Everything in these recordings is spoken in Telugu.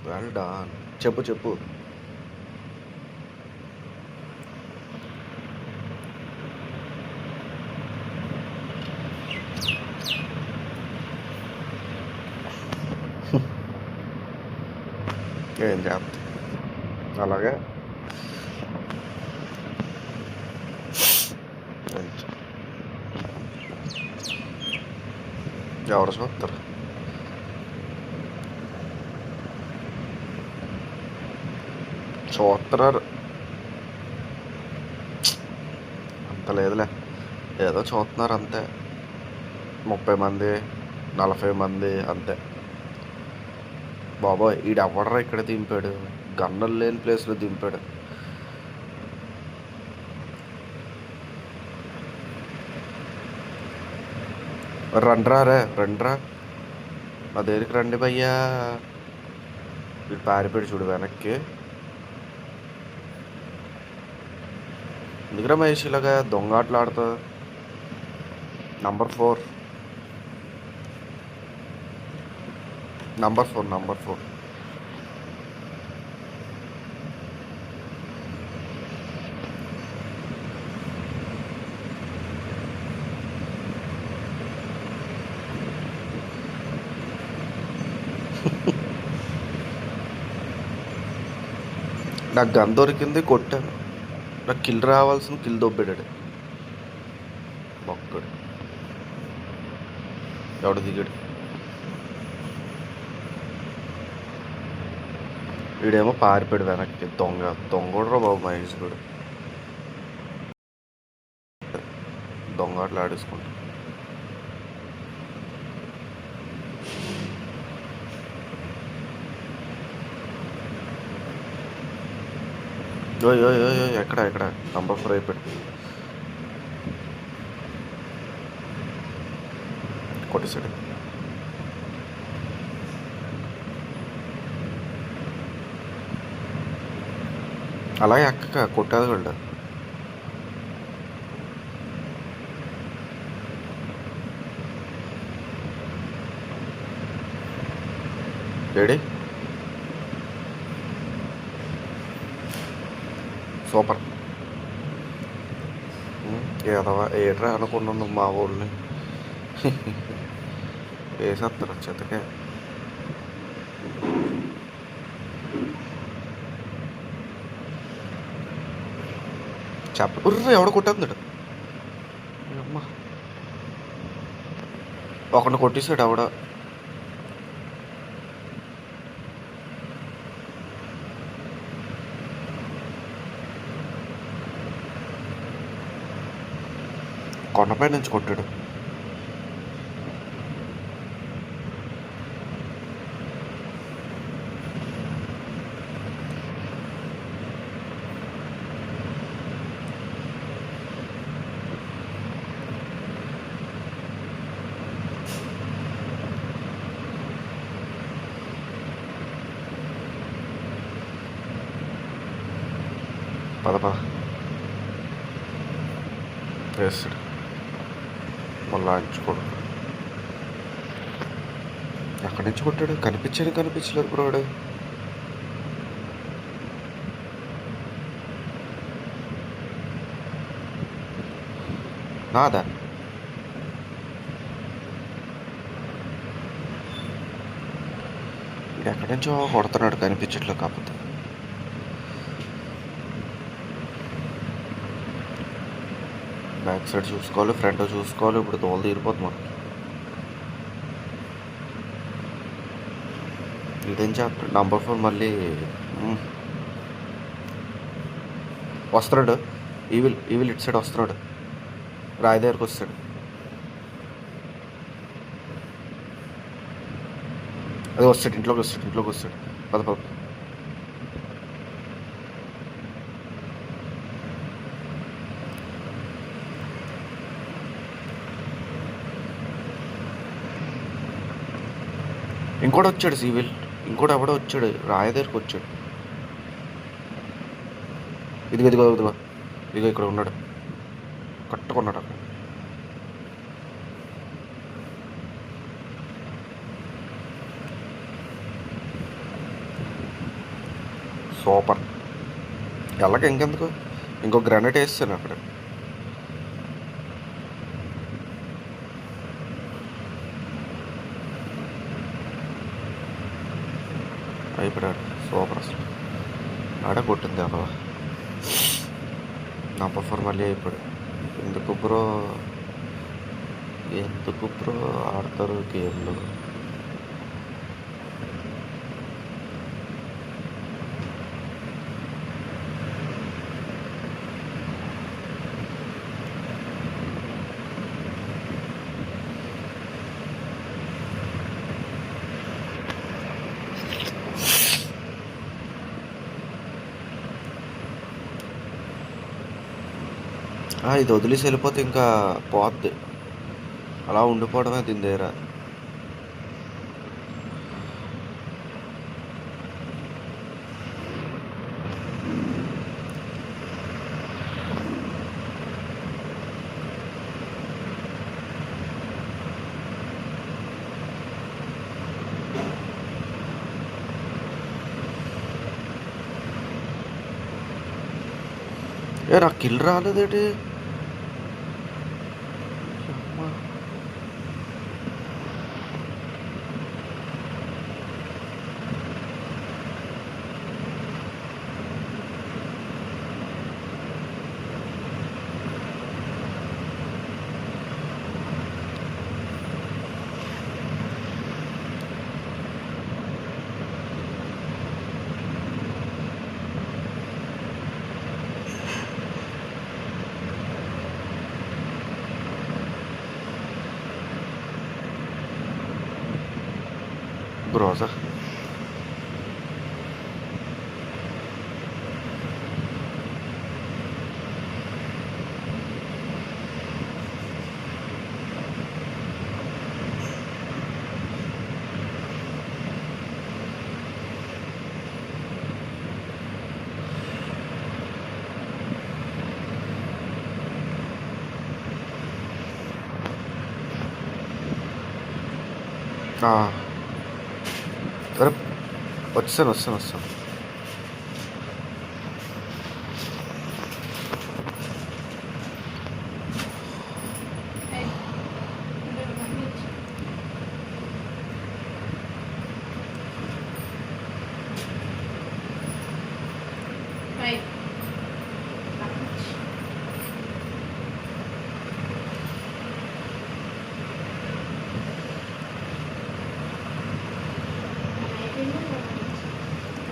Well done. చెప్పు చెప్పు. ఏం చేస్తా అలాగే. ఎవరు చూస్తారు? చూస్తున్నారు అంత లేదులే, ఏదో చూస్తున్నారు అంతే. 30 మంది 40 మంది అంతే. బాబోయ్ ఈడెవడరా ఇక్కడ దింపాడు? గన్నులు లేని ప్లేస్లో దింపాడు. రండ్రా రే రండ్రా, నా దగ్గరికి రండి భయ్యా. వీడు పారిపోయాడు చూడు వెనక్కి. ఎందుకురా మహేష్ ఇలాగా దొంగ ఆటలు ఆడుతా? నంబర్ 4 నంబర్ 4 నాకు గన్ దొరికింది, కొట్టాను. నాకు కిల్ రావాల్సిన కిల్ దొబ్బెడాడు బొక్కడు. ఎవడు దిగాడు? వీడేమో పారిపోయాడు వెనక్కి. దొంగ బాబు మహేష్ కూడా. దొంగ ఆటలు ఆడేసుకుంటా. ఎక్కడ నంబర్ 4 అయిపోయాడు. కొట్టేసాడు. అలాగే అక్క కొట్టాది కూడా. Ready super. ఏదవా ఏట్రా అనుకున్నాను మా ఊళ్ళని. వేసేస్తారు చెతకే. ఎవడ కొట్టేస్తున్నాడు? అమ్మా ఒకరిని కొట్టేసాడు ఆవిడ. కొండపై నుంచి కొట్టాడు. పద వేస్తాడు మళ్ళా అంచుకోడు. ఎక్కడి నుంచి కొట్టాడు? కనిపించలేదు బ్రోడు. నాదా ఎక్కడి నుంచో కొడుతున్నాడు, కనిపించట్లేదు. కాకపోతే బ్యాక్ సైడ్ చూసుకోవాలి, ఫ్రంట్ చూసుకోవాలి. ఇప్పుడు తోలు తీరిపోతుంది మనకి. ఇదేం చేస్తాడు? నంబర్ 4 మళ్ళీ వస్తున్నాడు. ఈవిల్ ఇటు సైడ్ వస్తున్నాడు. రాయి దగ్గరకు వస్తాడు. అది వస్తాడు, ఇంట్లోకి వస్తాడు. పద ఇంకోటి వచ్చాడు సివిల్. ఇంకోటి ఎవడో వచ్చాడు, రాయ దగ్గరకు వచ్చాడు. ఇదిగో ఇక్కడ ఉన్నాడు, కట్టుకున్నాడు. అక్కడ సూపర్. ఎలాగ ఇంకెందుకు, ఇంకో గ్రానైట్ వేస్తాను అక్కడ. అయిపోయాడు. సూపర్ అసలు ఆడ కొట్టింది అలా. నా పఫర్ మళ్ళీ అయిపోయాడు. ఎందుకు బ్రో ఆడతారు గేమ్లు. ఇది వదిలేసి వెళ్ళిపోతే ఇంకా పోద్ది. అలా ఉండిపోవడమే దీని దగ్గర. నాకు కిల్ రాలేదేటి. Grossa. అరే వస్తాను.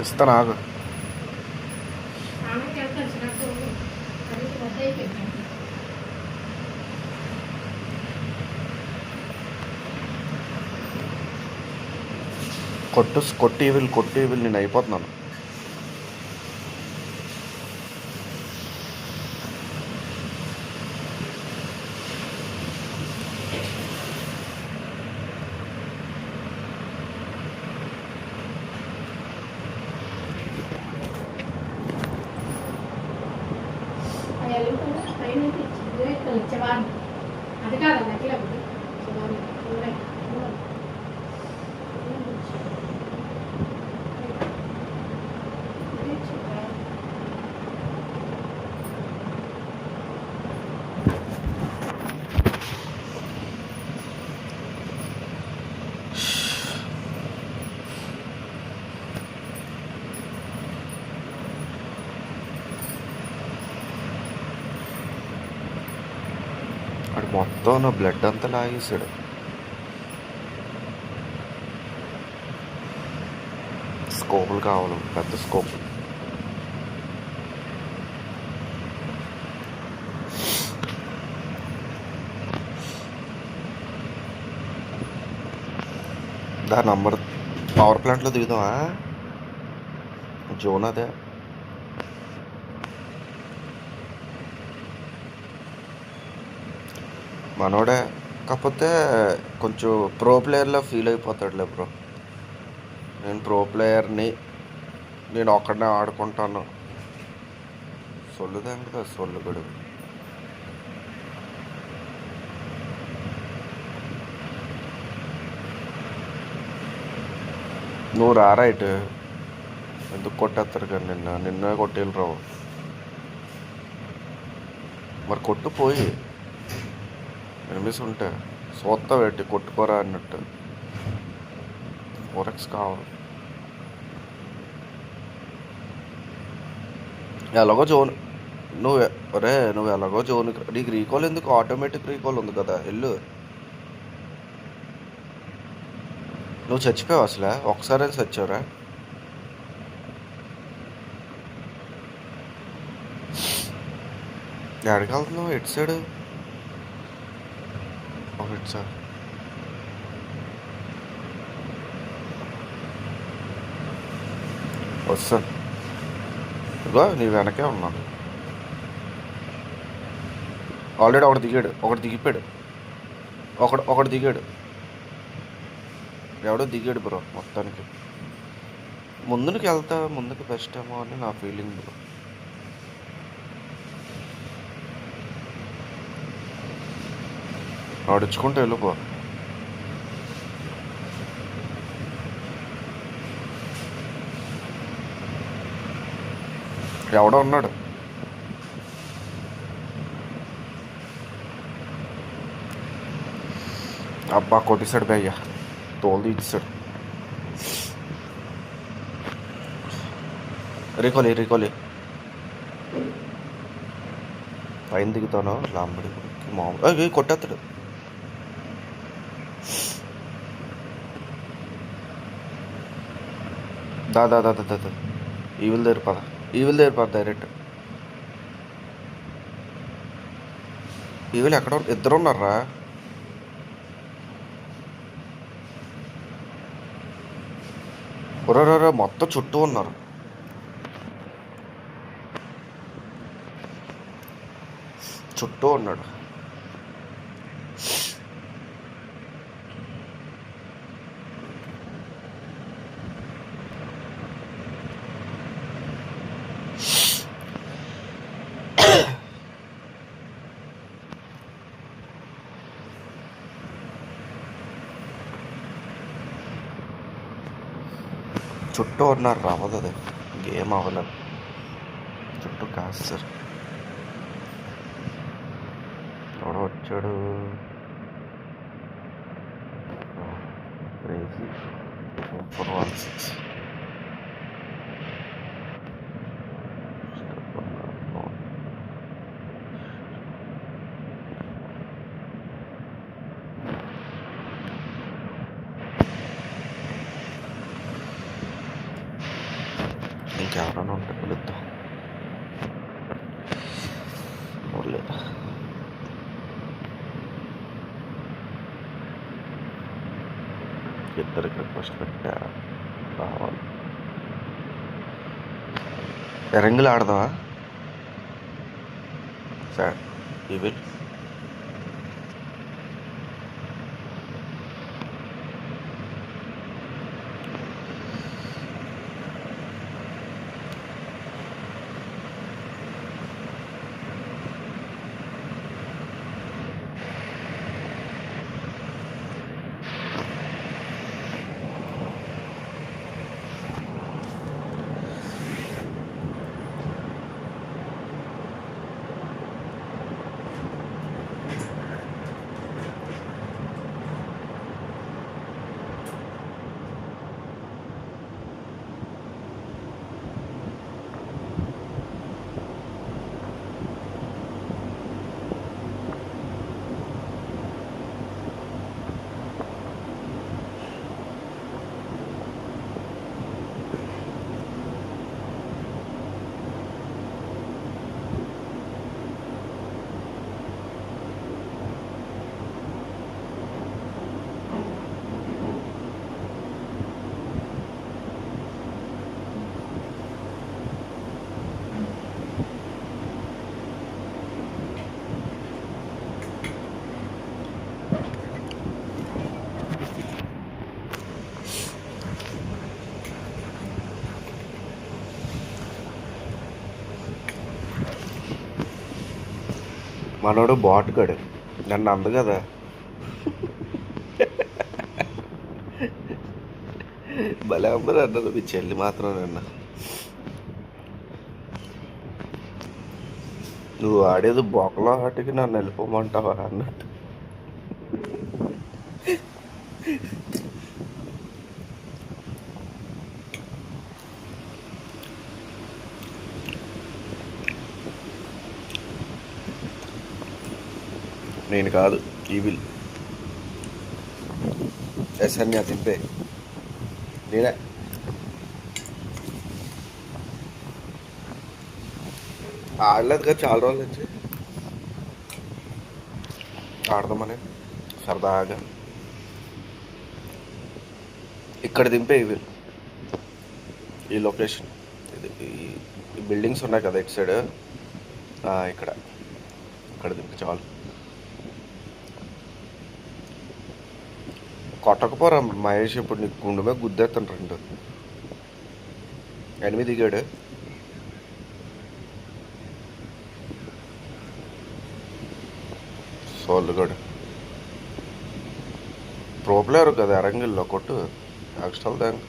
ఇస్తాను ఆగు. కొట్టి వీళ్ళు నేను అయిపోతున్నాను. అది కాదన్న అట్లా అది మొత్తం నా బ్లడ్ అంతా లాగేసాడు. స్కోపులు కావాలి, పెద్ద స్కోప్. దాని నంబర్ పవర్ ప్లాంట్లో దిగుదామా? జోన్ అదే. మనోడే, కాకపోతే కొంచెం ప్రో ప్లేయర్లో ఫీల్ అయిపోతాడులే బ్రో. నేను ప్రో ప్లేయర్ని, నేను ఒక్కడనే ఆడుకుంటాను. సొల్లుదేం కదా, సొల్లుగడు. నువ్వు రా రైట్. ఎందుకు కొట్టేస్తారు కానీ నిన్నే కొట్టేళ్ళు రావు. మరి కొట్టు పోయి ఎనిమిస్ ఉంటే సోత్తా పెట్టి కొట్టుకోరా అన్నట్టు. 4x కావాలి. ఎలాగో జోన్ నువ్వు ఎలాగో జోన్ నీకు రీకాల్ ఎందుకు? ఆటోమేటిక్ రీకాల్ ఉంది కదా, వెళ్ళు. నువ్వు చచ్చిపోయావు అసలే, ఒకసారి చచ్చావురా. ఎక్కడికి వెళ్తున్నావు? ఎటు సైడ్? ఇటు సైడ్ వస్తాను. ఇగో నీ వెనకే ఉన్నాను. ఆల్రెడీ ఒకటి దిగిపోయాడు. ఒకటి దిగాడు. ఎవడో దిగాడు బ్రో. మొత్తానికి ముందుకు బెస్ట్ ఏమో అని నా ఫీలింగ్ బ్రో. ఆడించుకుంటూ వెళ్ళిపో. ఎవడో ఉన్నాడు. అబ్బా కొట్టేశాడు భయ్యా, తోలు తీసాడు. రీకోలే పైన దిగుతాను. లాంబడి మామూలు కొట్టేస్తాడు. దా ఈవిల్ దగ్గర పద డైరెక్ట్. ఈవిల్ ఎక్కడ? ఇద్దరు ఉన్నారా? మొత్తం చుట్టూ ఉన్నారు. చుట్టూ ఉన్నాడు. చుట్టూ ఉన్నారు. రావదు, అది గేమ్ అవ్వలేదు. చుట్టూ కాస్తారు. ఎవడో వచ్చాడు. క్రేజీ 416. ఇంకెవరైనా ఉంటే పిలుద్దాం. లేదు, ఇద్దరికి రిక్వెస్ట్ పెట్టా రావాలి. రింగులు ఆడదామా సార్? ఇవి మనోడు బాటుగాడు నన్ను అందు కదా. భలే అమ్మది అన్నది మీ చెల్లి మాత్రం నిన్న. నువ్వు ఆడేది బొక్కలో ఆటకి నన్ను వెళ్ళిపోమంటావా అన్నట్టు. నేను కాదు, ఈవిల్ ఎస్ఎన్యా దింపే నేనే. ఆడలేదు కదా చాలా రోజుల నుంచి, ఆడదామని సరదాగా. ఇక్కడ దింపే ఈవిల్, ఈ లొకేషన్ ఇది, ఈ బిల్డింగ్స్ ఉన్నాయి కదా ఇటు సైడ్, ఇక్కడ ఇక్కడ దింపి చాలు. కొట్టకపోరా మహేష్, ఇప్పుడు నీకు గుండె మీద గుద్దేస్తాను 2. 8 దిగాడు. సోల్గాడు ప్రో ప్లేయర్ కదా, ఎరంగిల్లో కొట్టు ఎక్స్ట్రాల్ దాంక,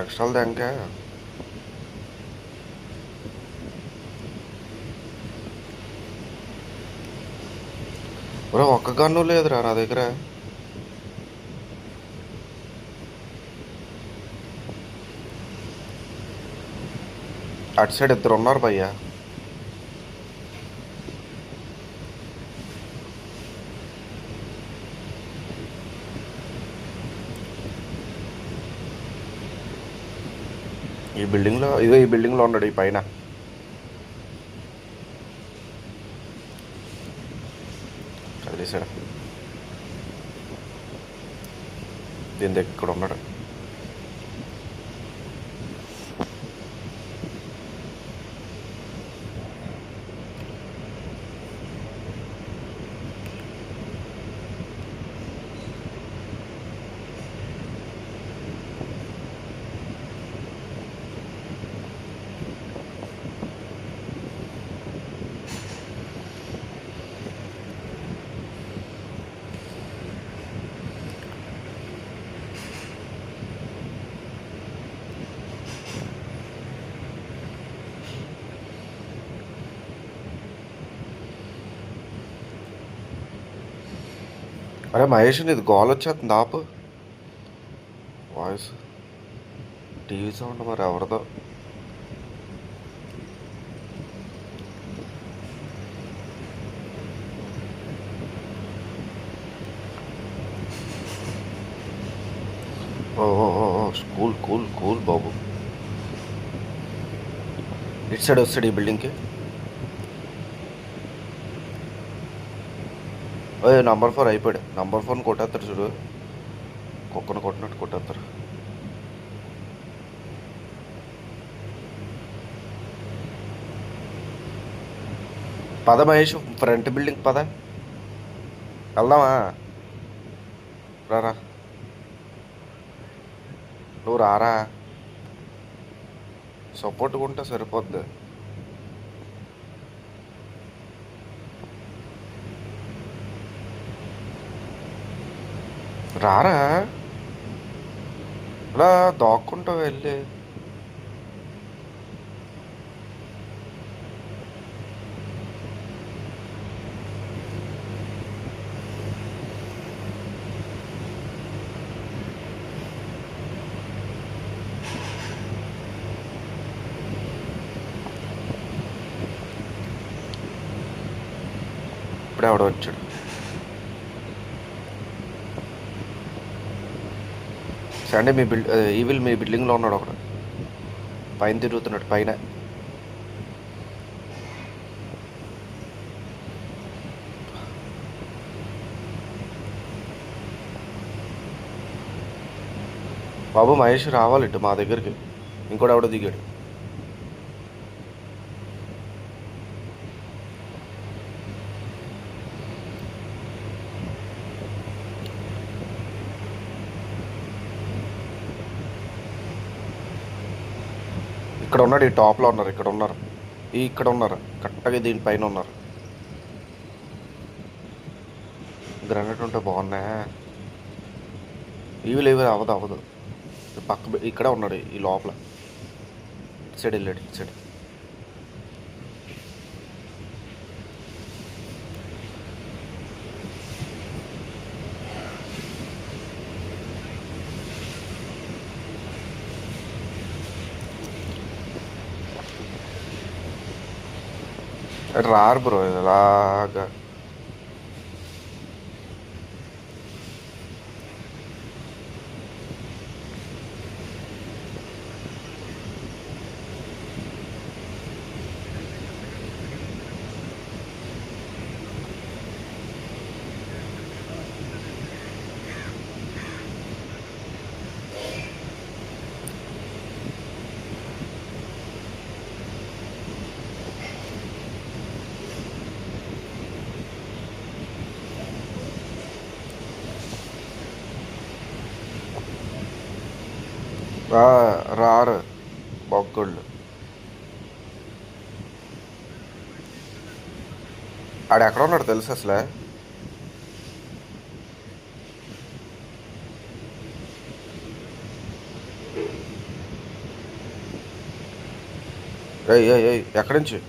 ఎక్స్ట్రాల్ దాంక. ఒక్క గన్ను లేదురా నా దగ్గర. అటు సైడ్ 2 ఉన్నారు భయ్యా. ఈ బిల్డింగ్లో, ఇదే ఈ బిల్డింగ్లో ఉన్నాడు, ఈ పైన. కదిలేసాడు, దీని దగ్గర ఇక్కడ ఉన్నాడు. అరే మహేష్, ఇది గోల్ వచ్చేస్తుంది, ఆపు వాయిస్. టీవీ సౌండ్ మరి ఎవరిదో. ఓ కూల్ కూల్ కూల్ బాబు. ఇటు సైడ్ వస్తాడు ఈ బిల్డింగ్కి. నంబర్ 4 అయిపోయాడు. నంబర్ 4 కొట్టేస్తారు చూడు, కుక్కను కొట్టినట్టు కొట్టేస్తారు. పద మహేష్, ఫ్రంట్ బిల్డింగ్ పద, వెళ్దామా? రారా, నువ్వు రారా, సపోర్ట్గా ఉంటే సరిపోద్ది. రారా, ఇలా దాక్కుంటావు వెళ్ళి. ఇప్పుడే ఎవడో వచ్చాడు. సండే మీ ఈవిల్ మీ బిల్డింగ్లో ఉన్నాడు ఒకడు, పైన తిరుగుతున్నాడు పైన. బాబు మహేష్ రావాలి ఇటు మా దగ్గరికి. ఇంకోటి ఎవడో దిగాడు. ఇక్కడ ఉన్నాడు, ఈ టాప్లో ఉన్నారు, ఇక్కడ ఉన్నారు, ఇక్కడ ఉన్నారు కరెక్ట్గా దీనిపైన ఉన్నారు. గ్రానైట్ ఉంటే బాగున్నా. ఇవి లేవు, అవ్వదు. పక్క ఇక్కడే ఉన్నాడు ఈ లోపల. సైడ్ వెళ్ళాడు ఇటు సైడ్. రారు బ్రో ఇలాగా. రారు బొగ్గోళ్ళు. ఆడు ఎక్కడ ఉన్నాడు తెలుసు అసలే. ఏయ్ ఏయ్ ఏయ్ ఎక్కడి నుంచి?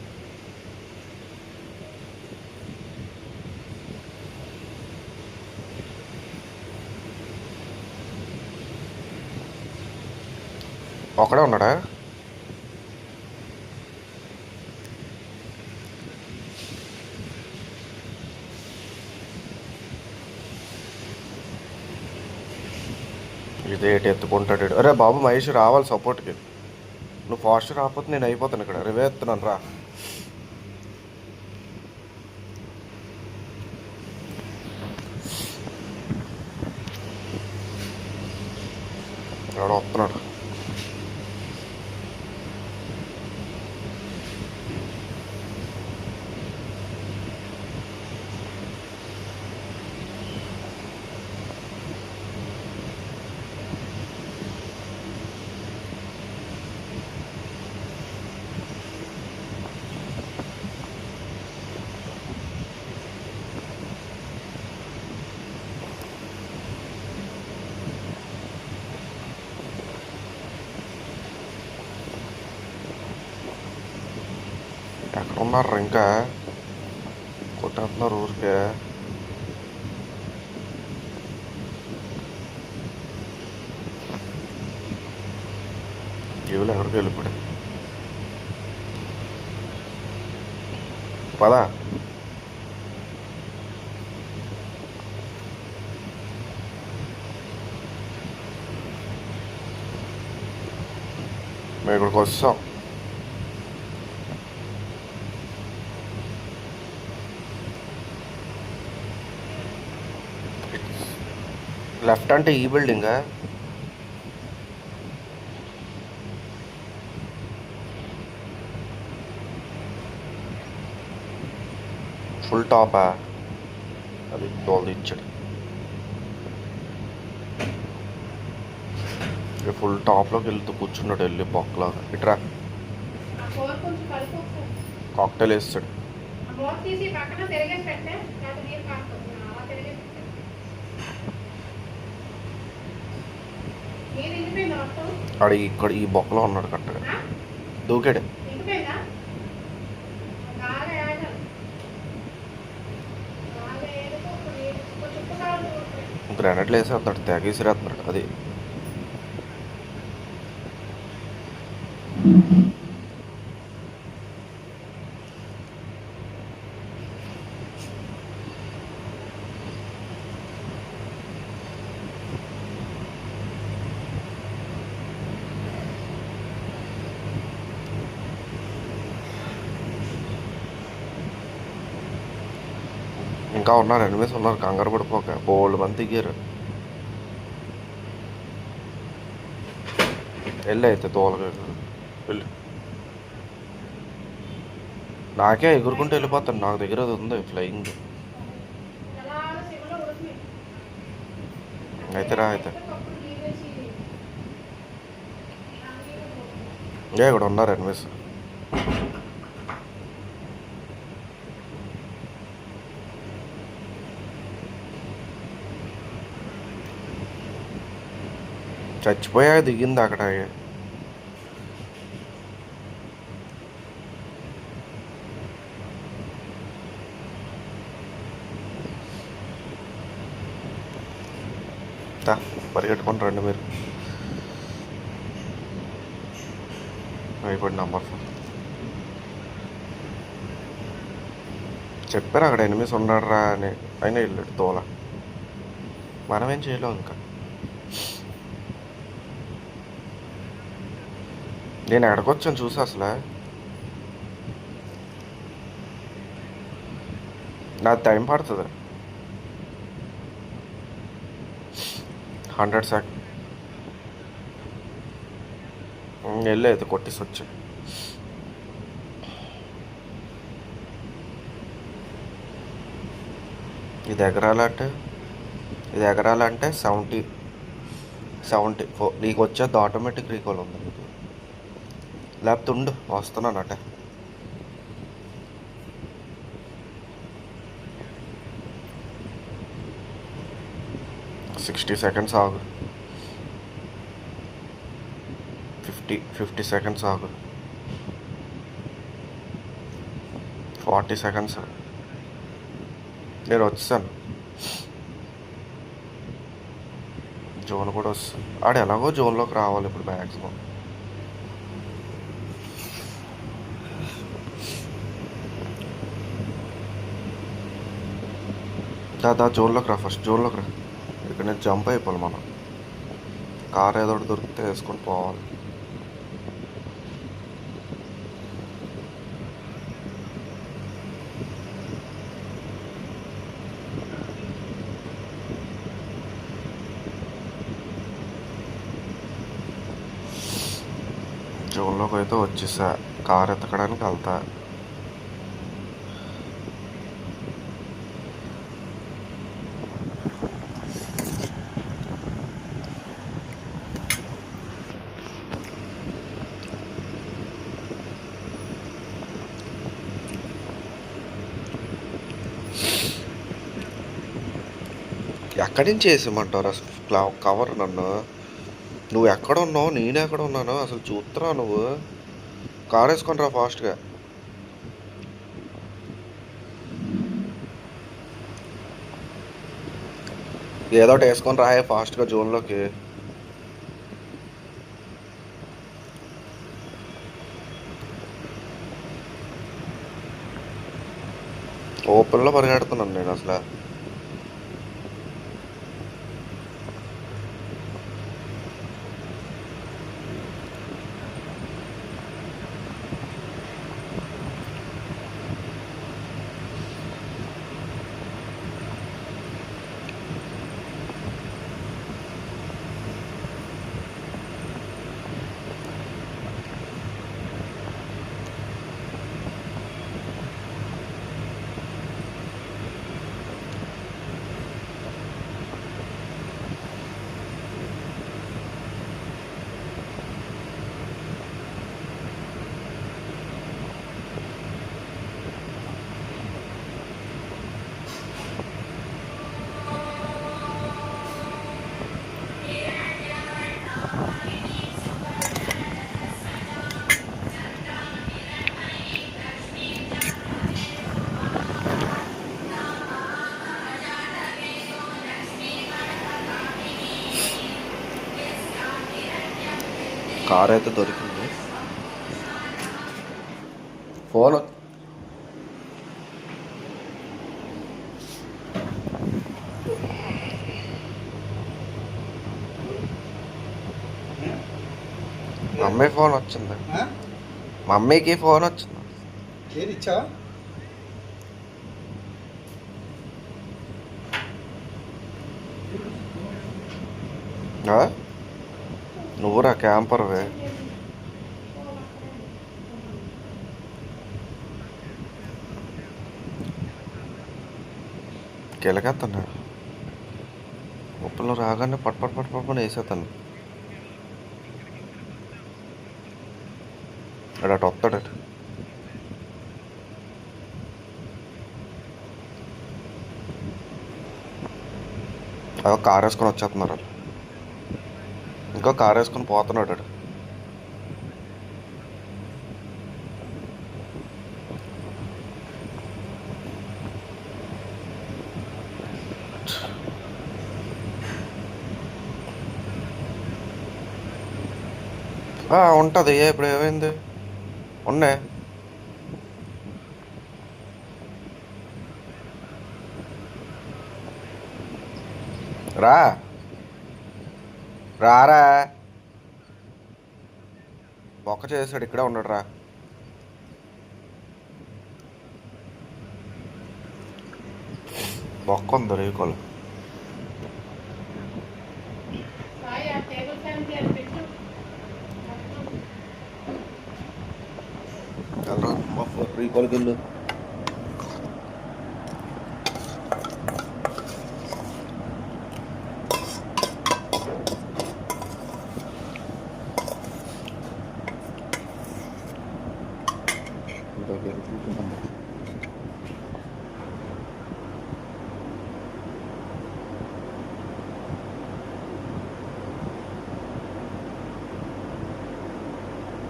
ఒకడే ఉన్నాడా? ఇదేటి ఎత్తుకుంటాడు. అరే బాబు మహేష్ రావాలి సపోర్ట్కి. నువ్వు ఫాస్ట్ రాకపోతే నేను అయిపోతాను ఇక్కడ. రివే ఎత్తున్నాను రా. ఎవడో వస్తున్నాడు. ఎక్కడ ఉన్నారు ఇంకా? కొట్టేస్తున్నారు ఊరికే. జీవులు ఎవరికి వెళ్ళిపోయి పదా. మేము ఇక్కడికి వస్తాం. లెఫ్ట్ అంటే ఈ బిల్డింగా? ఫుల్ టాపా? అది తోలు ఇచ్చాడు. ఫుల్ టాప్లోకి వెళ్తూ కూర్చున్నాడు వెళ్ళి బొక్కలాగా. ఇట్రా కాక్టైల్ వేస్తాడు. ఆడ ఇక్కడ ఈ బొక్కలో ఉన్నాడు కరెక్ట్గా. దూకాడు. గ్రానైట్లు వేసేస్తున్నాడు, తెగ విసిరేస్తున్నాడు. అది ఇంకా ఉన్నారు, ఎనిమిస్ ఉన్నారు. కంగారు పడిపోక బోల్డ్ మంది దిగారు. వెళ్ళి అయితే తోలగా వెళ్ళి. నాకే ఎగురుకుంటూ వెళ్ళిపోతాను. నాకు దగ్గర అది ఉంది ఫ్లయింగ్. అయితే రా అయితే. ఇక్కడ ఉన్నారు ఎనిమిస్. చచ్చిపోయాక దిగింది అక్కడ. దా పరిగెట్టుకొని రండి మీరు. అయిపోయింది నంబర్ 4. చెప్పారు అక్కడ ఎనిమిస్ ఉన్నాడురా అని, అయినా వెళ్ళాడు తోల. మనమేం చేయలేం ఇంకా. నేను ఎక్కడికొచ్చాను చూసా అసలు. నాకు టైం పడుతుంది. 100 సెకండ్ వెళ్ళేది కొట్టేసి వచ్చా. ఇది ఎగరాలంటే 74 నీకు వచ్చేది ఆటోమేటిక్ రీకాల్ ఉంది నీకు. లేకపోతే ఉండు వస్తున్నానట. 60 సెకండ్స్ ఆగు. 50 సెకండ్స్ ఆగు. 40 సెకండ్స్. నేను వచ్చాను. జోన్ కూడా వస్తుంది. ఆడు ఎలాగో జోన్లోకి రావాలి ఇప్పుడు మ్యాక్సిమం. దాదా జోన్లోకి రా, ఫస్ట్ జోన్లోకి రా. ఇక్కడ నేను జంప్ అయిపోవాలి. మనం కార్ ఏదో ఒకటి దొరికితే వేసుకొని పోవాలి. జోన్లోకి అయితే వచ్చేసా. కార్ ఎత్తకడానికి వెళ్తా. ఎక్కడి నుంచి వేసేయమంటారు అసలు కవర్ నన్ను? నువ్వు ఎక్కడ ఉన్నావు, నేను ఎక్కడ ఉన్నాను అసలు చూస్తున్నా. నువ్వు కార్ వేసుకొని రా ఫాస్ట్గా. ఏదో ఒకటి వేసుకొని రాయే ఫాస్ట్గా జోన్లోకి. ఓపెన్లో పరిగెడుతున్నాను నేను అసలు. కార్ అయితే దొరికింది. ఫోన్ మమ్మీ ఫోన్ వచ్చింది. మమ్మీకి ఫోన్ వచ్చింది. నువ్వురా క్యాంపర్వే. కెలకెత్తన్నాడు. ఉప్పులో రాగానే పట్టుపట్టుపట్టుపట్టుకొని వేసేస్తాను. అటు వస్తాడట. అదో కార్ వేసుకొని వచ్చేస్తున్నారు వాళ్ళు. ఇంకో కార్ వేసుకొని పోతున్నాడు అటు. ఉంటుంది. ఇప్పుడు ఏమైంది? ఉన్నాయి. రా రారా, బొక్క చేసాడు, ఇక్కడే ఉన్నాడు. రా, బొక్క ఉంది రేకులు. రీకాల్కి వెళ్ళు.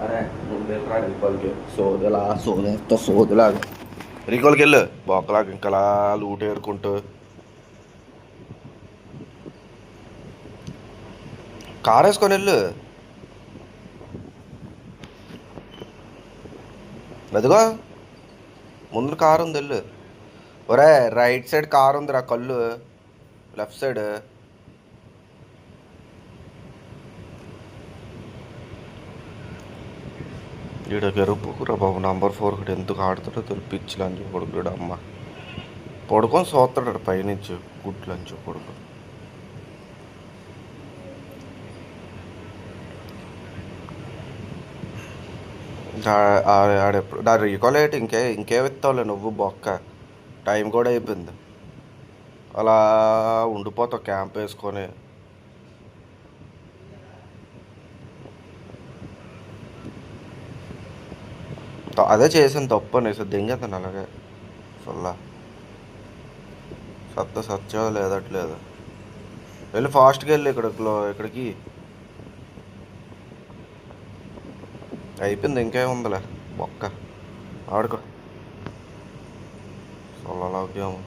అరే నువ్వు వెళ్ళరా రీకాల్కి. సోదలా సోదేస్తా సోదలాగా. రీకాల్కి వెళ్ళు, బొక్కలాగా ఇంకలా లూట ఏరుకుంటూ. కార్ వేసుకొని వెళ్ళు. అదిగో ముందు కారు ఉంది, వెళ్ళు. ఒరే రైట్ సైడ్ కారు ఉందిరా, కళ్ళు లెఫ్ట్ సైడ్. ఈడకి ఎరుపుకురా బాబు. నంబర్ 4 ఒకటి ఎందుకు ఆడుతాడో తెలిపించి లంచ్ కొడుకుడు. అమ్మ పడుకొని సోస్తాడు పైనుంచి, గుడ్ లంచ్ కొడుకు. ఆడెప్పుడు నా రీకాల్ అయ్యేటి ఇంకేమిస్తావులే నువ్వు బొక్క. టైం కూడా అయిపోయింది. అలా ఉండిపోతావు క్యాంప్ వేసుకొని. అదే చేసాను తప్పు అనేసి దింగేతాను అలాగే. ఫుల్లా సత్యో లేదట్లేదు. వెళ్ళి ఫాస్ట్గా వెళ్ళి ఇక్కడికి అయిపోయింది. ఇంకేముందిలే బొక్క, ఆడుకో. సొల్లలోకి ఏమో.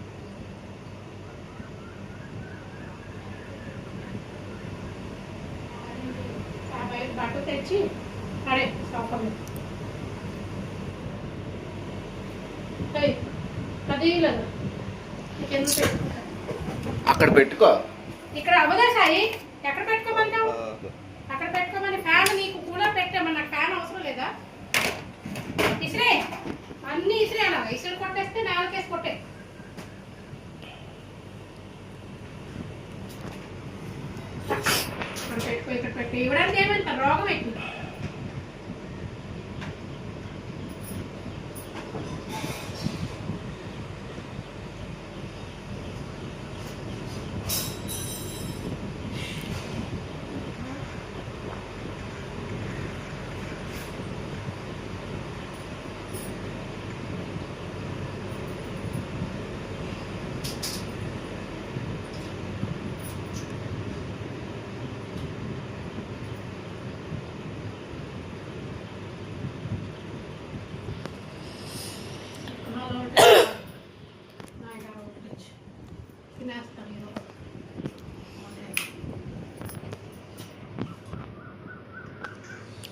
అక్కడ పెట్టుకో. ఇక్కడ అవ్వదా సాయి? ఎక్కడ పెట్టుకోమంటావు? అక్కడ పెట్టుకోమని. ఫ్యాన్ నీకు కూలర్ పెట్టామని, నాకు ఫ్యాన్ అవసరం లేదా? ఇసిరే, అన్ని ఇసిరే. అలాగా ఇసురు కొట్టేస్తే నేలకేసి కొట్టే. పెట్టుకో, ఇక్కడ పెట్టి ఇవ్వడానికి ఏమంటారు? రోగం ఎట్టి.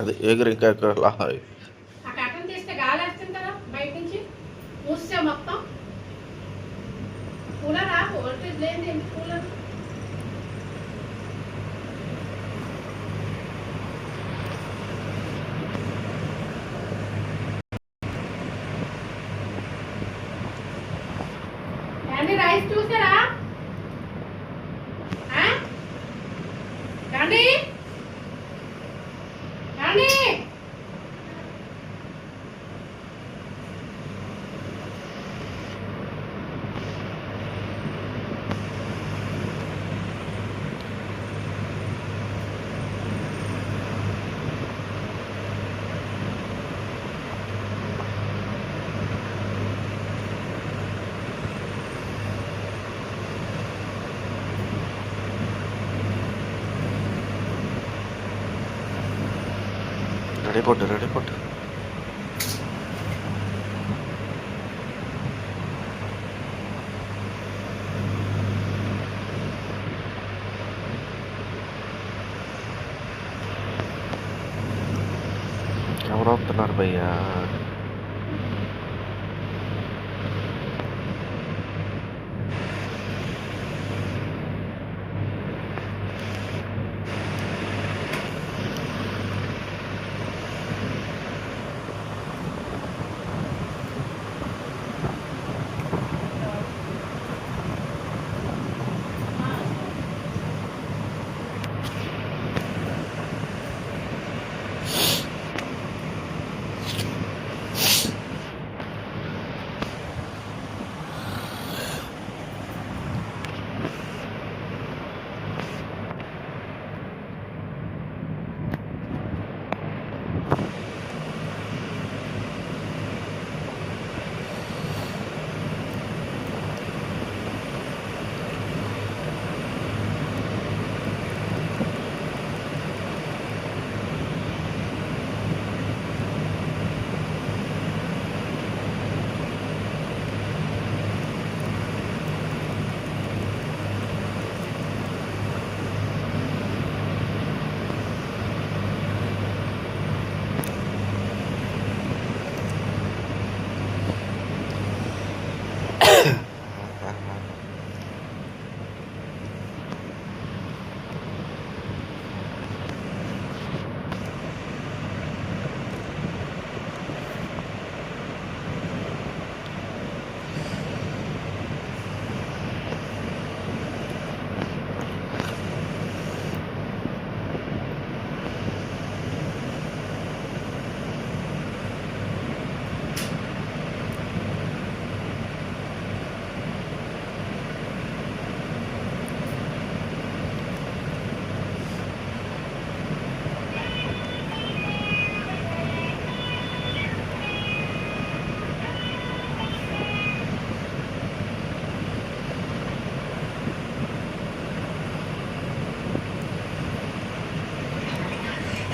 అది ఎగురు ఇంకా తీస్తే గాలి వస్తుంది కదా బయట నుంచి. మూస్తే మొత్తం కూలర్ ఆపు. వోల్టేజ్ లేని కూలర్. రైస్ చూసారా? రండి రండి. రెడీ పొట్టు. వస్తున్నారు భయ్యా.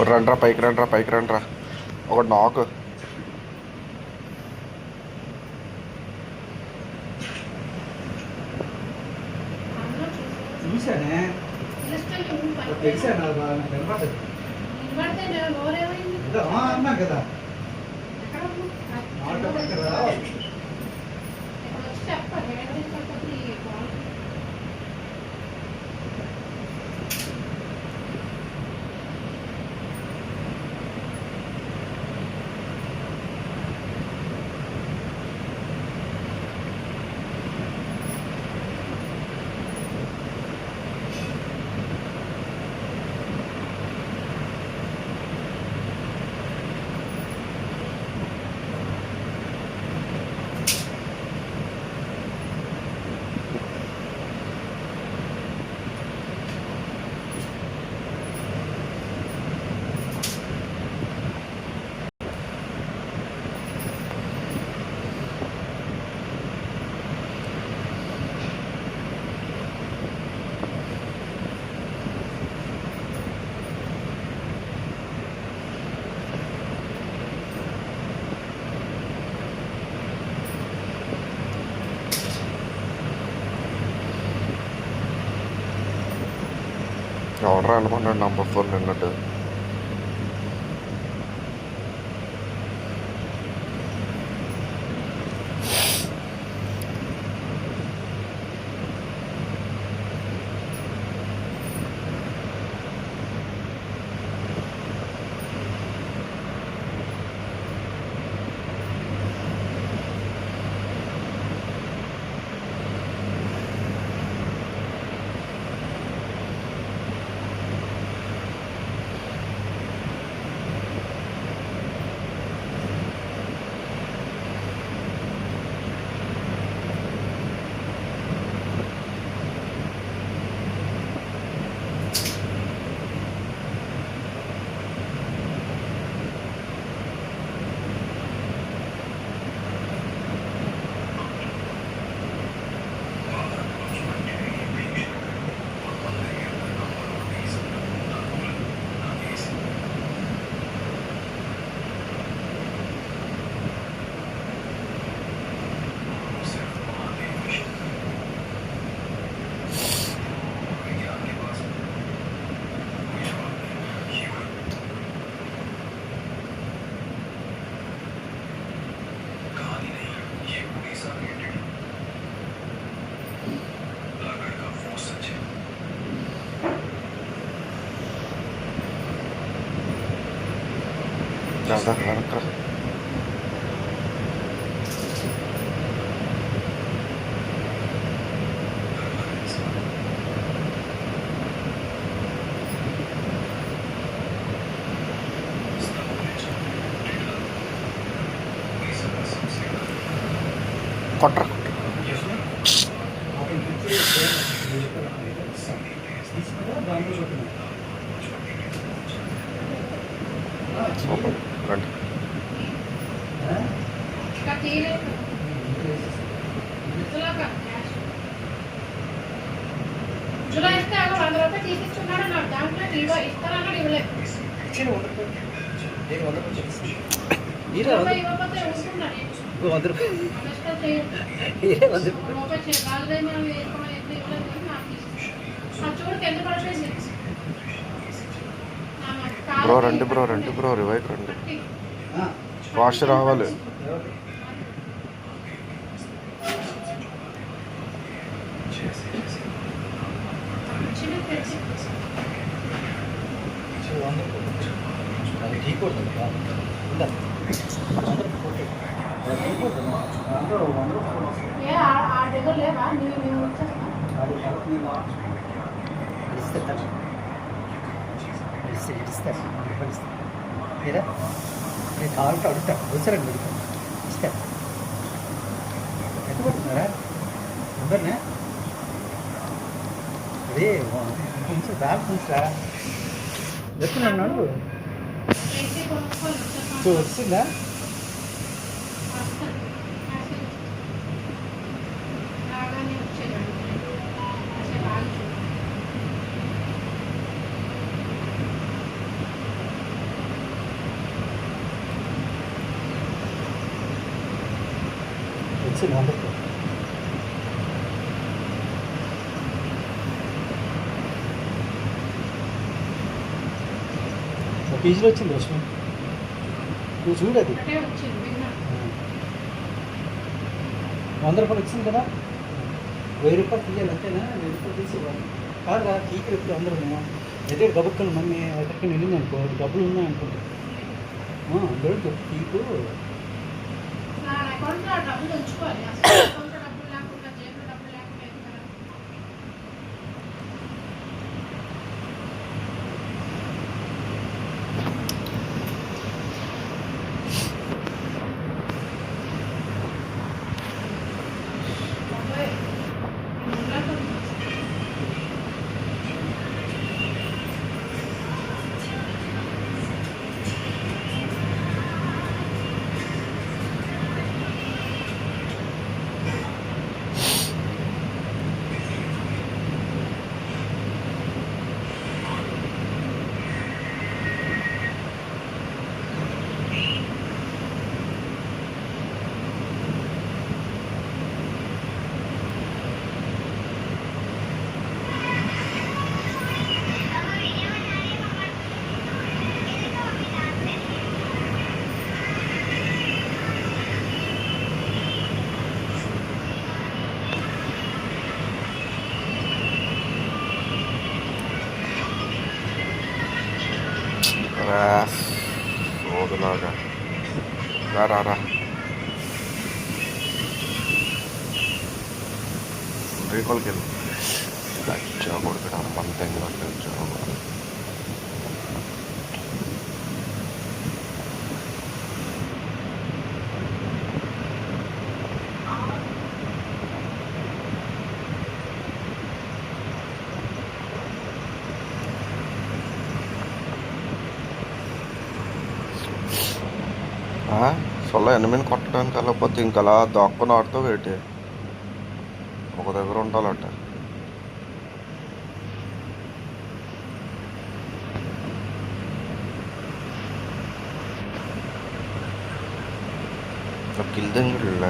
రండ్రా పైకి రండ్రా ఒక నాక్. చూసానే తెలిసాను అన్నా కదా ఎవడరా అనుకున్నాడు నంబర్ 4 నిన్నట్టు. వెనక్రా. కొట్రా. ఓపెన్ రండి. ఇంకా తీయలేదు. ఇందులోగా cash. ఇందులో ఇస్తే ఒక 100 రూపాయలు తీసిస్తున్నాడు నాకు. దాంట్లో ఇస్తారన్నాడు, ఇవ్వలేదు. రూపాయి ఇవ్వకపోతే ఉంటున్నాడు. నష్టం చేయొద్దు. రూపాయి కాలేదేమో వేసుకోమని ఎప్పుడు ఇవ్వలేదు కానీ నాకు తీసుకున్నాడు. ఆ చూడు కింద పడిపోయింది. బ్రో రండి, బ్రో రండి, బ్రో రివైక్ రండి. వాష్ రావాలి. ఆ దగ్గర లేవా మేము వచ్చేస్తాం. కావాలంటే అడుగుతా వచ్చారండి మీరు ఇస్తా ఎంత పడుతున్నారా అందరినే అదే కొంచెం బ్యాగ్ ఉంచా చెప్తున్నాడు ఏసీ కొనుక్కొని వచ్చేస్తాం. వచ్చిందా రాగానే వచ్చేదండి. అసలు ఆగి వచ్చింది అందరికీ పీజీలో వచ్చింది రష్మి నువ్వు చూడది ఒకటే వచ్చింది విన్నా. 100 రూపాయలు వచ్చింది కదా 1000 రూపాయలు తీయాలి అంతేనా 1000 రూపాయలు తీసేవాళ్ళు కాదురా టీకి ఎప్పుడు అందరూ అయితే గబుక్కలు మమ్మీ ఎక్కడికి వెళ్ళింది అనుకో డబ్బులు ఉన్నాయి అనుకుంటా అందరూ టీకు నా అకౌంట్లో ఆ డబ్బులు ఉంచుకోవాలి. అసలు అకౌంట్లో డబ్బులు లేకుండా జేబులో డబ్బులు లేకుండా ఏం కదా. బాబోయ్, నేను ఉండలేకపోతున్నాను. సోదులాగా రా రా రీకాల్కి వెళ్ళి లచ్చా కొడుకుడు అమ్మంతా లచ్చా సొల్ల ఎనిమిది కొట్టడానికి వెళ్ళకపోతే ఇంకలా దాక్కుని ఆడుతావు ఏంటి ఒక దగ్గర ఉండాలంట కిల్దంగిళ్ళ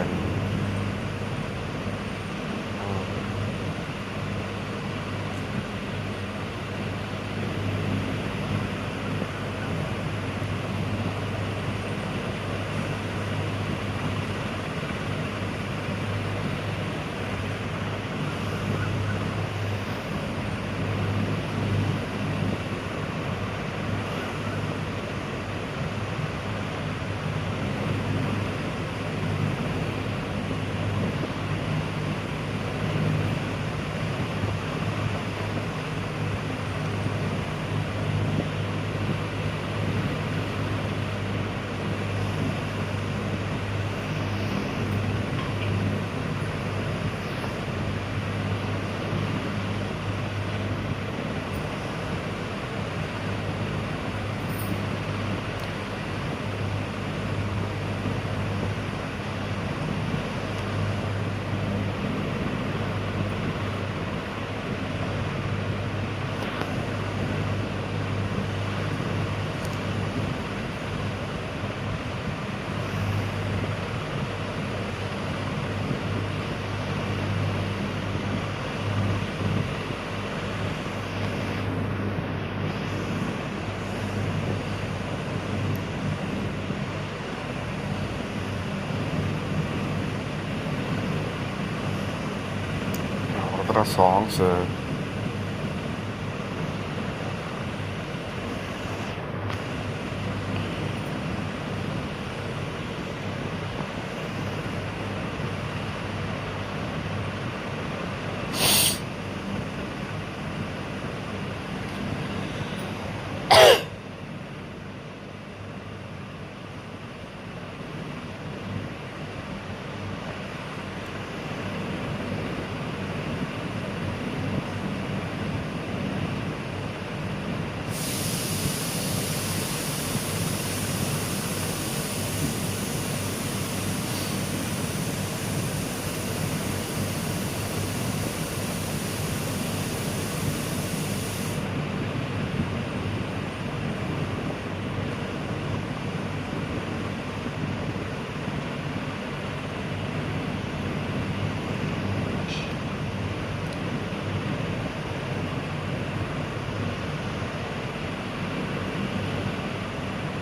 ఏంట్రా సాంగ్స్?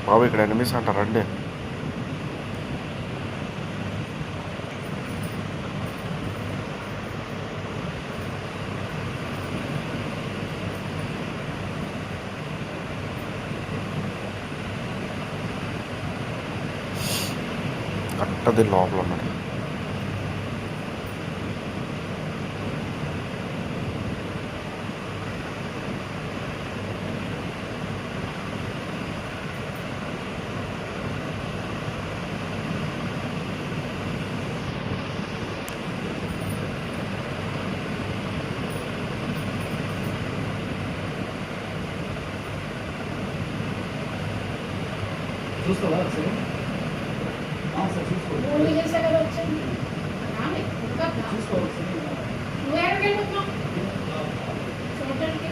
బాబు ఇక్కడ ఎనిమిస్ అంటారండి. కట్టది లోపల ఉన్నాడు. చూసుకోవాలా ఒకసారి? సార్ చూసుకోవాలి. మూడు చేసే కదా వచ్చింది. రాలే, ఉడకద్దా? చూసుకోవాలి ఒకసారి. నువ్వు ఎక్కడికి వెళ్ళిపోతున్నావు చూడడానికి?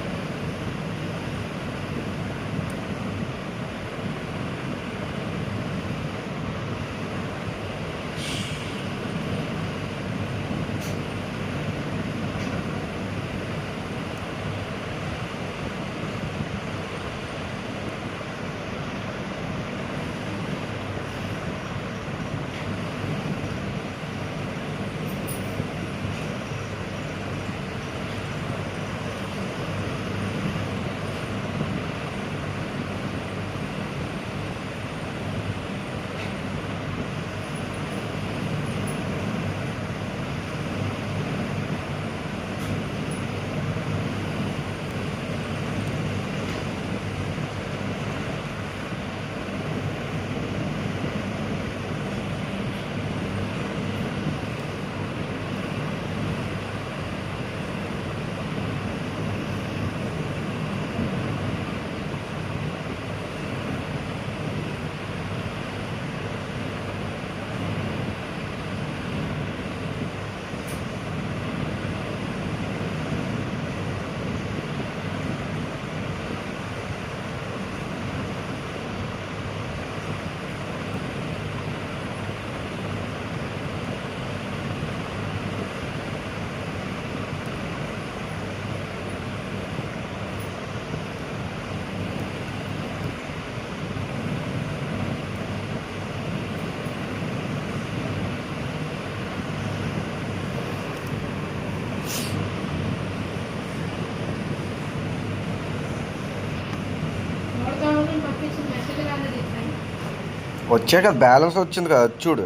వచ్చే కదా బ్యాలెన్స్ వచ్చింది కదా చూడు.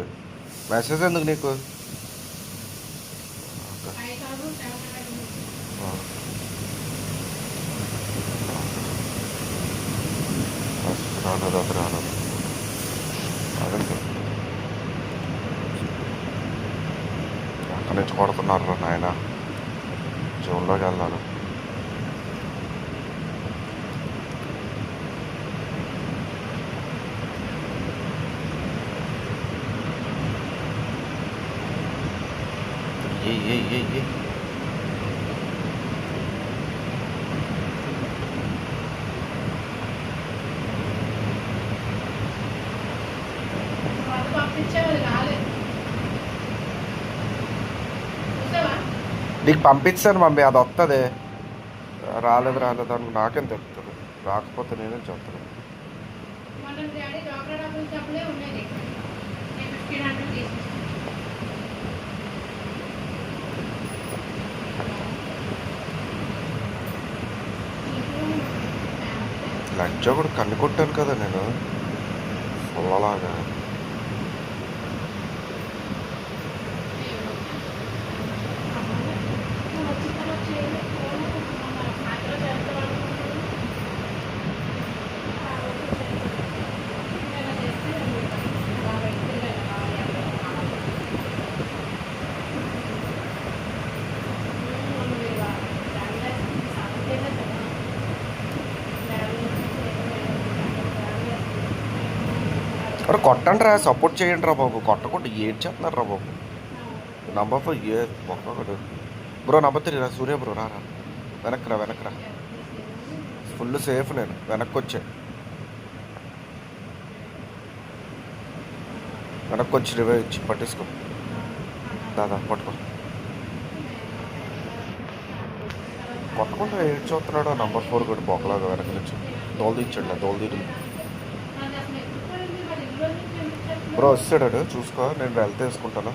మెసేజ్ ఎందుకు నీకు? రాలేదు, అది రాలేదు. అదంతే, అక్కడి నుంచి కొడుతున్నారు నాయన. జూన్లోకి వెళ్ళాలి. ఏ నీకు పంపించాను మమ్మీ, అది వస్తుంది. రాలేదు అని నాకేం తెలుస్తుంది. రాకపోతే నేనే చెప్తాను. లంచ్ కూడా కన్ను కొట్టాను కదా నేను పొల్లలాగా. అరే కొట్టండి రా, సపోర్ట్ చేయండి రా బాబు, కొట్టకుండా ఏడ్ చేస్తున్నారు రా బాబు. నంబర్ 4 ఏ ఒక్కడు బ్రో, నంబర్ 3 రా సూర్య బ్రో, రా వెనక్కి రా. ఫుల్ సేఫ్, నేను వెనక్కి వచ్చి రివైవ్ ఇచ్చి పట్టేసుకో. దాదా పట్టుకో, కొట్టకుండా ఏడ్ చూస్తున్నాడు నంబర్ 4 కూడా బొక్కలాగా వెనక్కి నుంచి దోలు తీయడు. బ్రో వస్తాడు, చూసుకో, నేను వెళ్తే వేసుకుంటాను.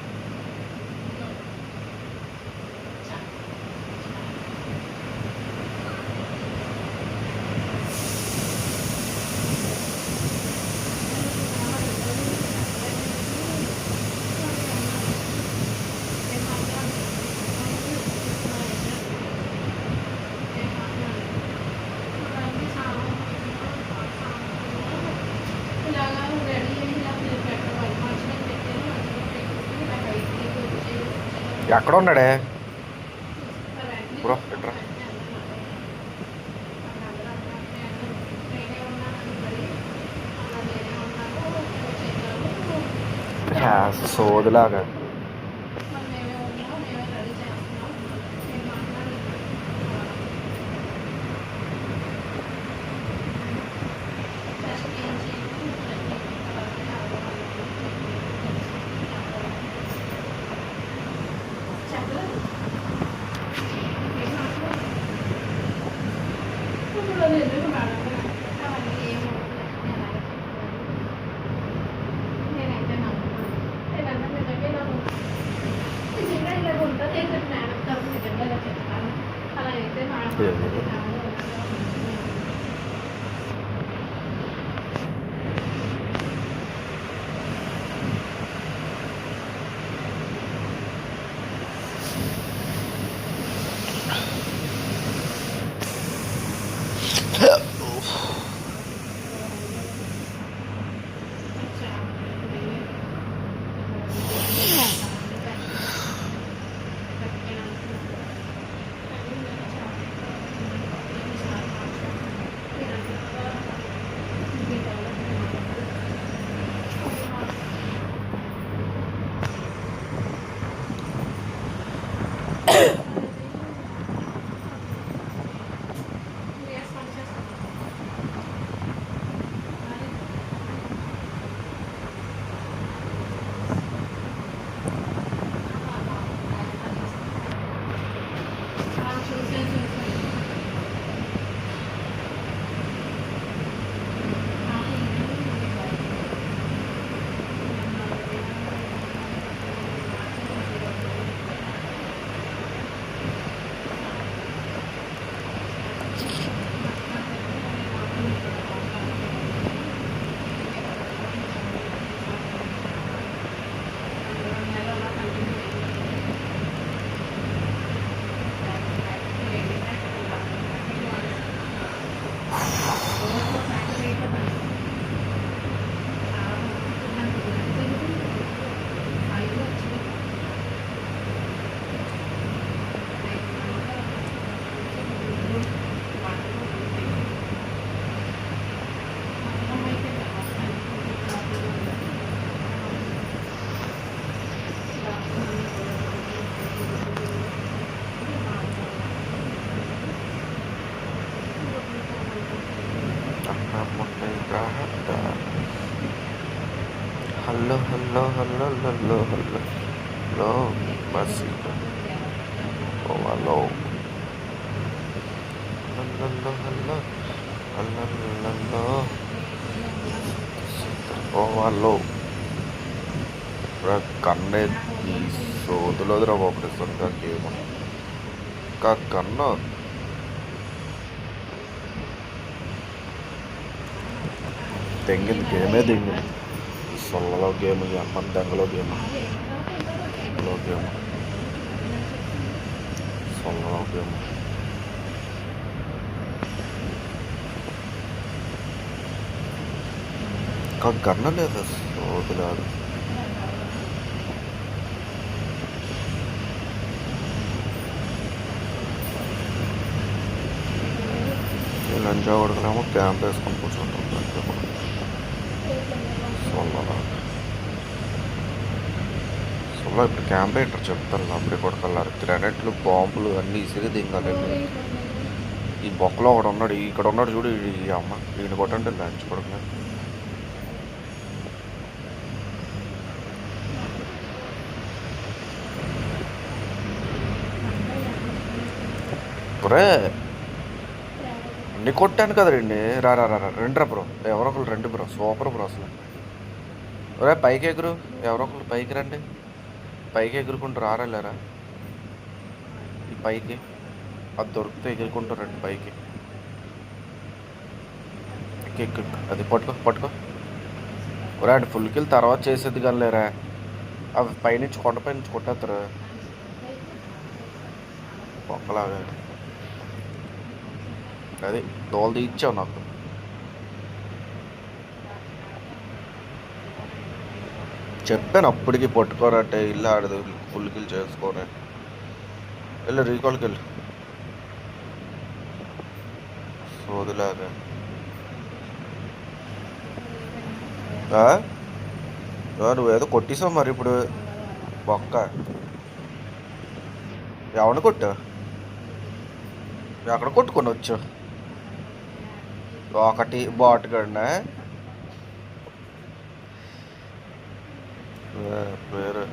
ఎక్కడ ఉన్నాడే బ్రో, ఎట్రా సోదులాగా. Hello, hello, hello, hello, hello, hello, Masito. Oh, hello. Hello, hello, hello, hello, hello. Oh, hello. కన్నే ఈ సోదులోదిరా బాబు, సరిగ్గా గేమ్ కన్ను తెంగింది గేమే తెంగింది. సొల్లలో గేమ్, ఈ అమ్మ దెంగలో గేమ్, లో గేమ్, సొల్లలో గేమ్. ఇంకా గన్న లేదు సోదులాడు. లంచా కొడుకునేమో క్యాంప్ వేసుకొని కూర్చుంటాం. లంచా కొడుకు సొల్లలా సొల్ల ఇప్పుడు క్యాంప్ ఏంటారు చెప్తాను. అప్పుడే కొడకల్లారు గ్రానైట్లు, బాంబులు అన్నీ ఇసిరి దింగాలండి. ఈ బొక్కలో ఒకడు ఉన్నాడు, ఇక్కడ ఉన్నాడు చూడు. ఈ అమ్మ వీడిని కొట్టండి లంచ్ కొడుకునే. ఒరే అన్ని కొట్టాను కదా రండి. రా రా రా రా, రెండురా బ్రో, ఎవరో ఒకరు రెండు బ్రో, సూపర్ బ్రో అసలు. ఒరే పైకి ఎగురు, ఎవరో ఒకరు పైకి రండి. పైకి ఎగురుకుంటూ రారాలేరా ఈ పైకి. అది దొరికితే ఎగురుకుంటూ రండి పైకి. ఎక్కి ఎక్కి ఎక్కి. అది పట్టుకో పట్టుకో. ఒరే అంటే ఫుల్ కిల్ తర్వాత చేసేది కానీ లేరా. అవి పైనుంచి కొండపై నుంచి కొట్టేస్తారు ఒక్కలాగా. అది దోలు తీయించావు నాకు. చెప్పాను అప్పటికి పట్టుకోరంటే ఇల్లు ఆడదు, ఫుల్ కిల్ చేసుకొని వెళ్ళు. రీకాల్కి వెళ్ళు సోదులాగా. నువ్వేదో కొట్టేసావు మరి ఇప్పుడు బొక్క. ఎవరిని కొట్టావు? ఎక్కడ కొట్టుకొని వచ్చావు? ఒకటి బాట్ గడినా వేరే.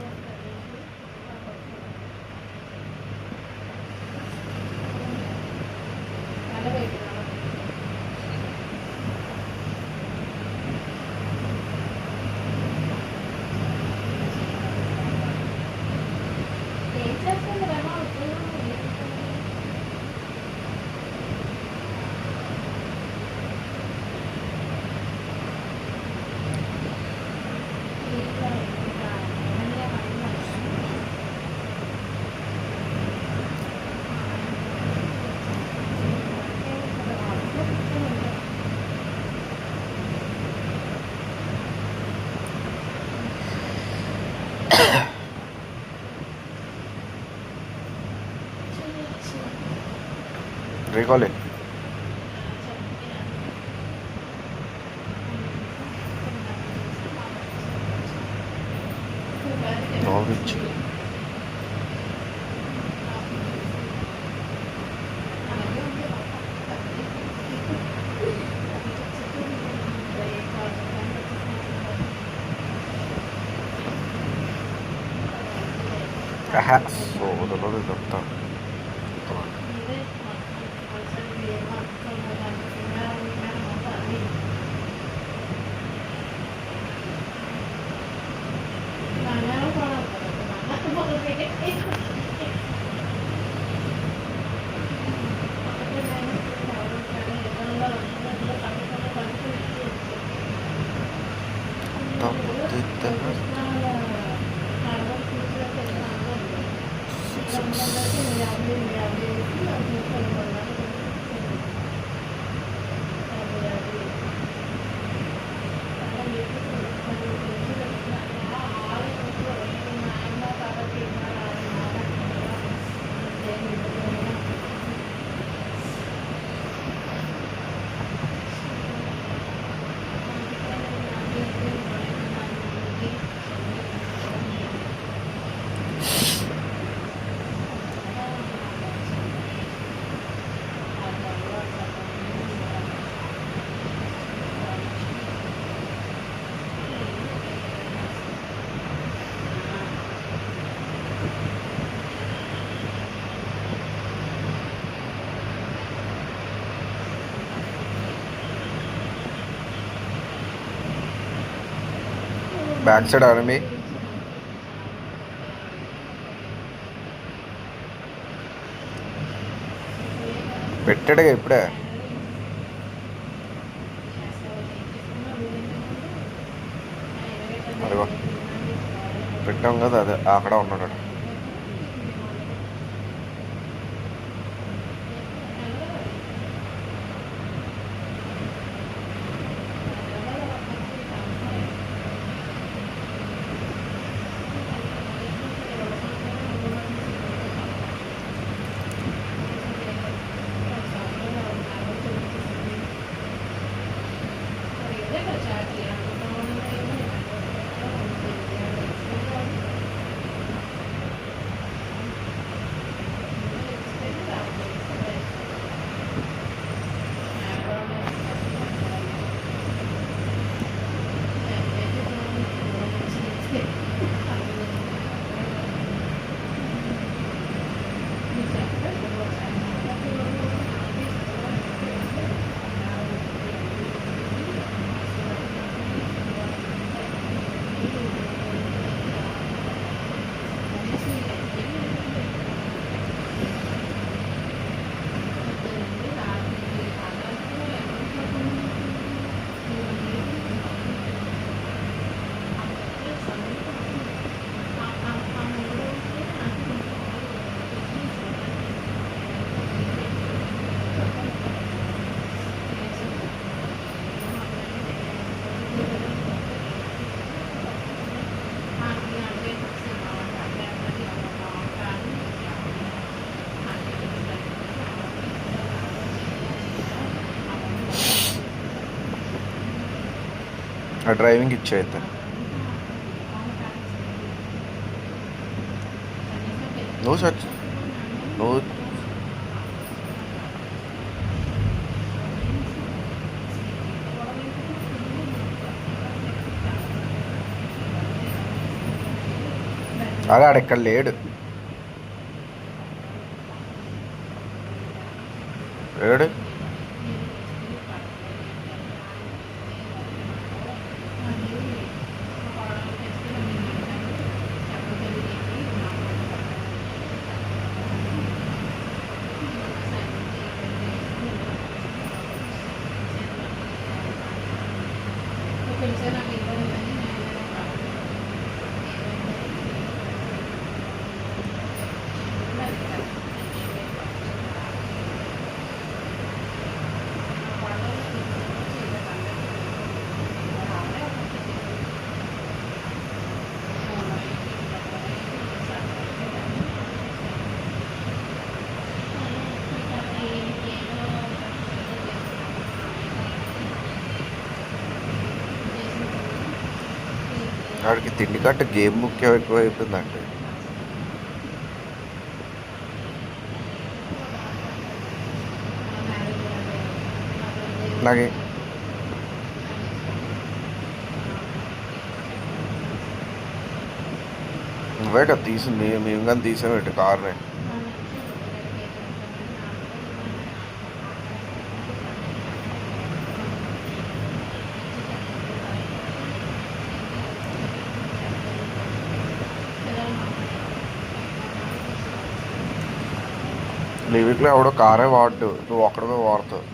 రీకాల్ నోవిచ్. సోదరులు ఇదంతా బ్యాక్ సైడ్ ఆర్మీ. పెట్టాడుగా ఇప్పుడే. పెట్టాం కదా అదే అక్కడ ఉన్నాడు వాడు. ఆ డ్రైవింగ్ ఇచ్చేయితే నువ్వు సర్చ్ నువ్వు అలా ఆడెక్కడ లేడు లేడు వాడికి తిండి కట్ట గేమ్ ముఖ్యం ఎక్కువ అయిపోయిందండి. నాకు నువ్వే కదా తీసింది, మేము కానీ తీసామేంటి కార్ని. నీ వీక్లో ఎవడో కారే వాడు, నువ్వు ఒక్కడమే వాడుతావు.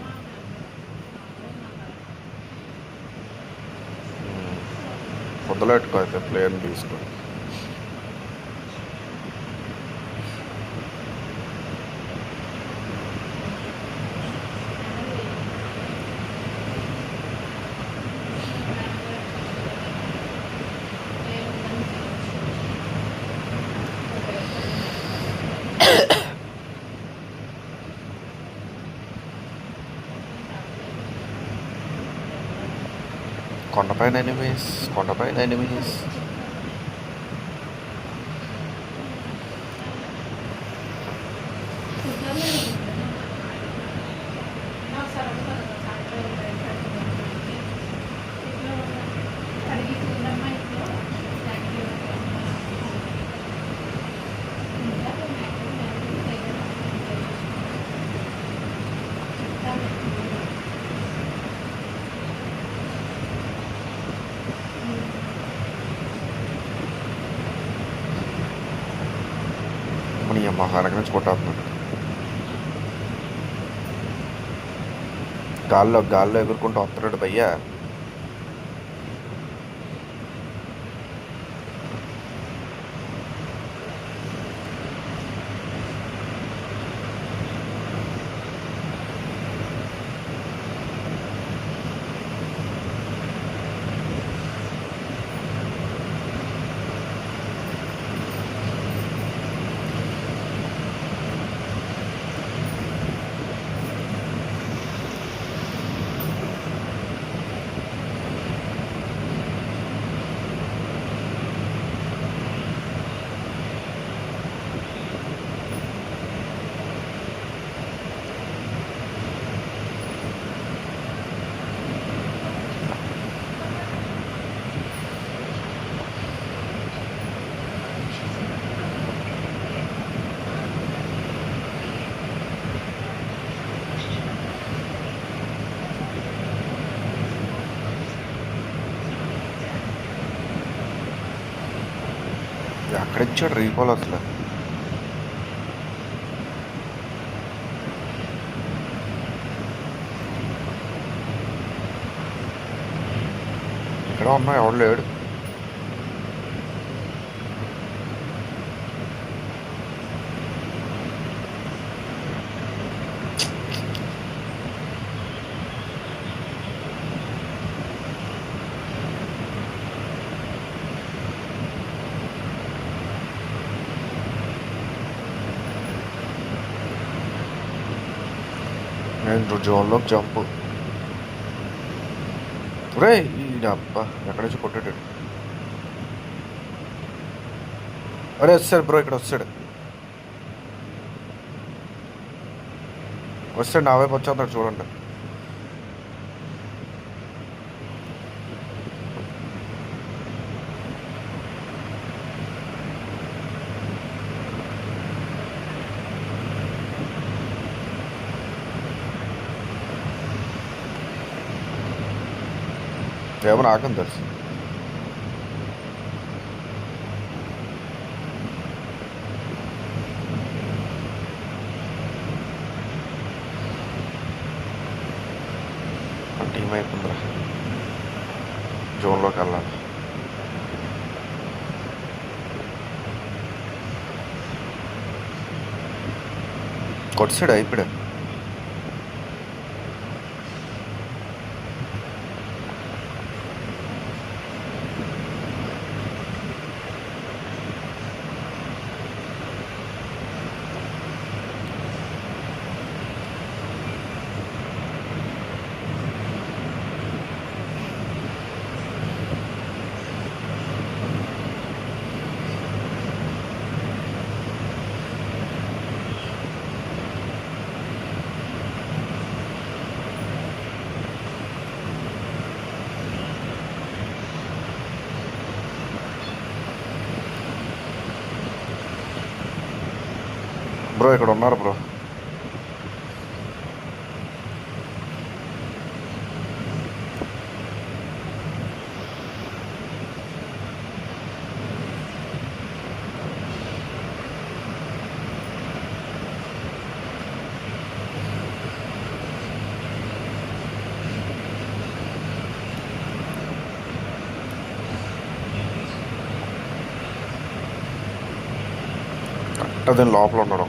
పొద్దులెట్టుకో అయితే ప్లేన్ తీసుకో. కొండపైన ఎనిమీస్ అమ్మ వెనక నుంచి కొట్టేస్తున్నాడు. గాల్లో ఎగురుకుంటూ వస్తున్నాడు భయ్యా. ఎక్కడిచ్చాడు రీకాల్ అసలు? ఇక్కడ ఉన్నా ఎవడు లేడు. నేను జోన్లోకి జంపు. రే ఈ అబ్బా ఎక్కడి నుంచి కొట్టాడు. అరే వస్తాడు బ్రో, ఇక్కడ వస్తాడు వస్తాడు నా వైపు వచ్చేస్తాడు చూడండి. ఏమో నాకని తెలుసు. టీం అయిపోయిందిరా, జోన్లోకి వెళ్ళాలి. కొట్టాడు అయిపోయాడు. బ్రో ఇక్కడ ఉన్నారు బ్రో. కరెక్ట్ దీని లోపల ఉన్నాడు.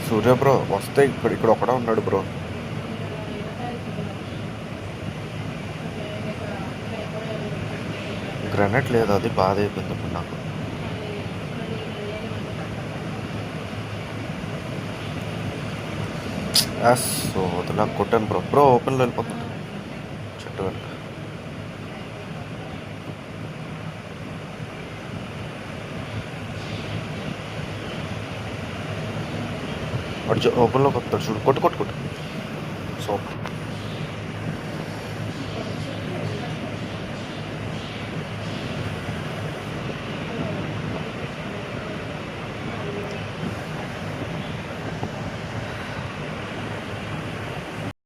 సూర్య బ్రో వస్తే ఇక్కడ ఒకడే ఉన్నాడు బ్రో. గ్రానైట్ లేదు, అది బాధ అయిపోయింది ఇప్పుడు నాకు. సో వదిలా కొట్టాను బ్రో. బ్రో ఓపెన్లో వెళ్ళిపోతుంది చెట్టు వెనక. వాడు ఓపెన్లోకి వస్తాడు చూడు. కొట్టు కొట్టు కొట్టు. సూపర్.